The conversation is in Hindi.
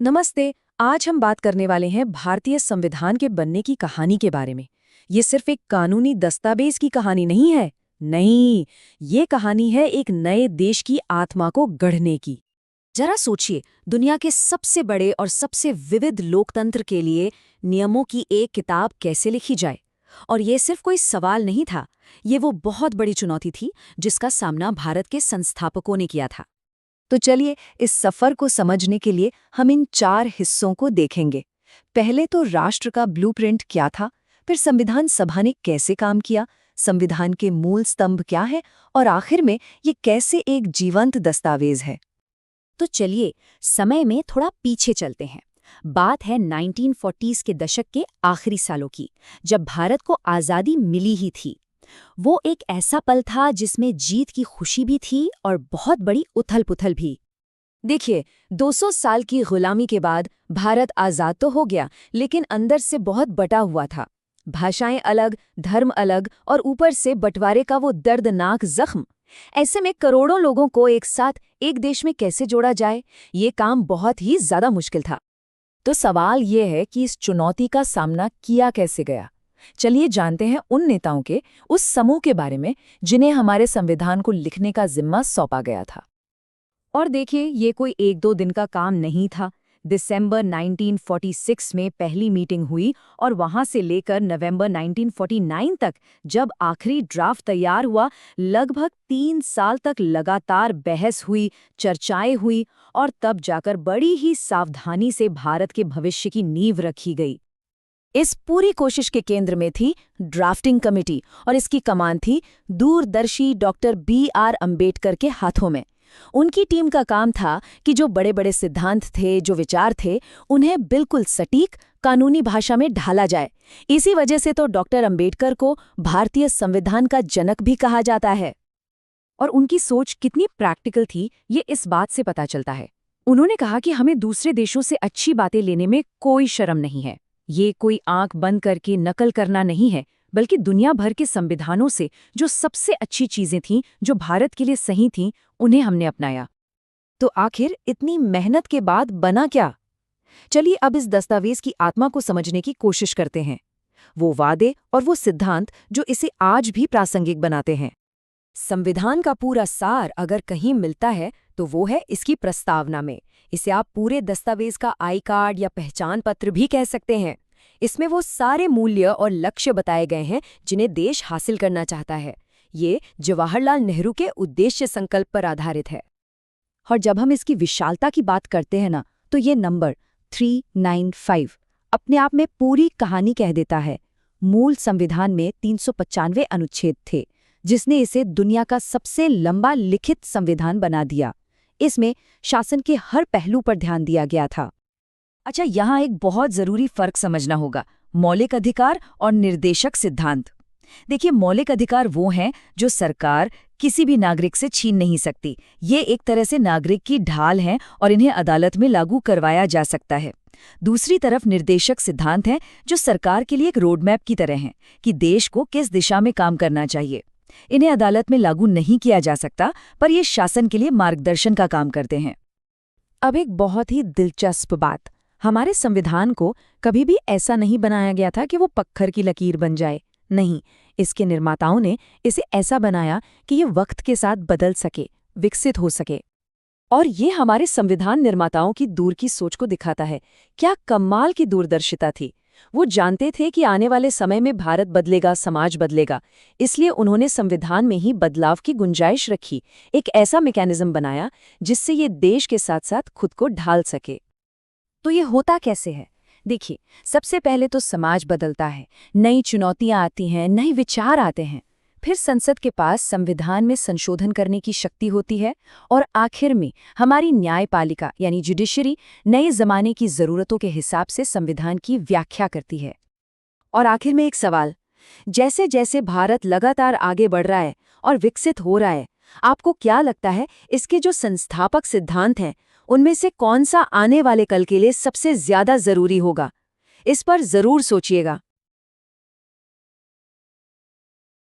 नमस्ते। आज हम बात करने वाले हैं भारतीय संविधान के बनने की कहानी के बारे में। ये सिर्फ एक कानूनी दस्तावेज की कहानी नहीं है। नहीं, ये कहानी है एक नए देश की आत्मा को गढ़ने की। जरा सोचिए, दुनिया के सबसे बड़े और सबसे विविध लोकतंत्र के लिए नियमों की एक किताब कैसे लिखी जाए। और ये सिर्फ कोई सवाल नहीं था, ये वो बहुत बड़ी चुनौती थी जिसका सामना भारत के संस्थापकों ने किया था। तो चलिए, इस सफर को समझने के लिए हम इन 4 हिस्सों को देखेंगे। पहले तो राष्ट्र का ब्लूप्रिंट क्या था, फिर संविधान सभा ने कैसे काम किया, संविधान के मूल स्तंभ क्या है, और आखिर में ये कैसे एक जीवंत दस्तावेज है। तो चलिए, समय में थोड़ा पीछे चलते हैं। बात है 1940s के दशक के आखिरी सालों की, जब भारत को आज़ादी मिली ही थी। वो एक ऐसा पल था जिसमें जीत की खुशी भी थी और बहुत बड़ी उथल-पुथल भी। देखिए, 200 साल की गुलामी के बाद भारत आज़ाद तो हो गया, लेकिन अंदर से बहुत बटा हुआ था। भाषाएं अलग, धर्म अलग, और ऊपर से बंटवारे का वो दर्दनाक जख्म। ऐसे में करोड़ों लोगों को एक साथ एक देश में कैसे जोड़ा जाए, ये काम बहुत ही ज्यादा मुश्किल था। तो सवाल ये है कि इस चुनौती का सामना किया कैसे गया। चलिए जानते हैं उन नेताओं के, उस समूह के बारे में जिन्हें हमारे संविधान को लिखने का जिम्मा सौंपा गया था। और देखिए, ये कोई 1-2 दिन का काम नहीं था। दिसंबर 1946 में पहली मीटिंग हुई और वहां से लेकर नवंबर 1949 तक, जब आखिरी ड्राफ्ट तैयार हुआ, लगभग 3 साल तक लगातार बहस हुई, चर्चाएं हुई, और तब जाकर बड़ी ही सावधानी से भारत के भविष्य की नींव रखी गई। इस पूरी कोशिश के केंद्र में थी ड्राफ्टिंग कमेटी, और इसकी कमान थी दूरदर्शी डॉक्टर B.R. अम्बेडकर के हाथों में। उनकी टीम का काम था कि जो बड़े बड़े सिद्धांत थे, जो विचार थे, उन्हें बिल्कुल सटीक कानूनी भाषा में ढाला जाए। इसी वजह से तो डॉक्टर अम्बेडकर को भारतीय संविधान का जनक भी कहा जाता है। और उनकी सोच कितनी प्रैक्टिकल थी, ये इस बात से पता चलता है। उन्होंने कहा कि हमें दूसरे देशों से अच्छी बातें लेने में कोई शर्म नहीं है। ये कोई आंख बंद करके नकल करना नहीं है, बल्कि दुनिया भर के संविधानों से जो सबसे अच्छी चीजें थीं, जो भारत के लिए सही थीं, उन्हें हमने अपनाया। तो आखिर इतनी मेहनत के बाद बना क्या? चलिए अब इस दस्तावेज की आत्मा को समझने की कोशिश करते हैं। वो वादे और वो सिद्धांत जो इसे आज भी प्रासंगिक बनाते हैं। संविधान का पूरा सार अगर कहीं मिलता है तो वो है इसकी प्रस्तावना में। इसे आप पूरे दस्तावेज का आई कार्ड या पहचान पत्र भी कह सकते हैं। इसमें वो सारे मूल्य और लक्ष्य बताए गए हैं जिन्हें देश हासिल करना चाहता है। ये जवाहरलाल नेहरू के उद्देश्य संकल्प पर आधारित है। और जब हम इसकी विशालता की बात करते हैं ना, तो ये नंबर 395 अपने आप में पूरी कहानी कह देता है। मूल संविधान में 395 अनुच्छेद थे, जिसने इसे दुनिया का सबसे लंबा लिखित संविधान बना दिया। इसमें शासन के हर पहलू पर ध्यान दिया गया था। अच्छा, यहाँ एक बहुत जरूरी फर्क समझना होगा, मौलिक अधिकार और निर्देशक सिद्धांत। देखिए, मौलिक अधिकार वो हैं जो सरकार किसी भी नागरिक से छीन नहीं सकती। ये एक तरह से नागरिक की ढाल हैं और इन्हें अदालत में लागू करवाया जा सकता है। दूसरी तरफ निर्देशक सिद्धांत हैं जो सरकार के लिए एक रोडमैप की तरह हैं कि देश को किस दिशा में काम करना चाहिए। इन्हें अदालत में लागू नहीं किया जा सकता, पर ये शासन के लिए मार्गदर्शन का काम करते हैं। अब एक बहुत ही दिलचस्प बात, हमारे संविधान को कभी भी ऐसा नहीं बनाया गया था कि वो पत्थर की लकीर बन जाए। नहीं, इसके निर्माताओं ने इसे ऐसा बनाया कि ये वक्त के साथ बदल सके, विकसित हो सके। और ये हमारे संविधान निर्माताओं की दूर की सोच को दिखाता है। क्या कमाल की दूरदर्शिता थी! वो जानते थे कि आने वाले समय में भारत बदलेगा, समाज बदलेगा, इसलिए उन्होंने संविधान में ही बदलाव की गुंजाइश रखी, एक ऐसा मैकेनिज्म बनाया जिससे ये देश के साथ साथ खुद को ढाल सके। तो ये होता कैसे है? देखिए, सबसे पहले तो समाज बदलता है, नई चुनौतियां आती हैं, नए विचार आते हैं। फिर संसद के पास संविधान में संशोधन करने की शक्ति होती है, और आखिर में हमारी न्यायपालिका यानी जुडिशरी नए जमाने की जरूरतों के हिसाब से संविधान की व्याख्या करती है। और आखिर में एक सवाल, जैसे जैसे भारत लगातार आगे बढ़ रहा है और विकसित हो रहा है, आपको क्या लगता है इसके जो संस्थापक सिद्धांत हैं, उनमें से कौन सा आने वाले कल के लिए सबसे ज्यादा जरूरी होगा? इस पर जरूर सोचिएगा।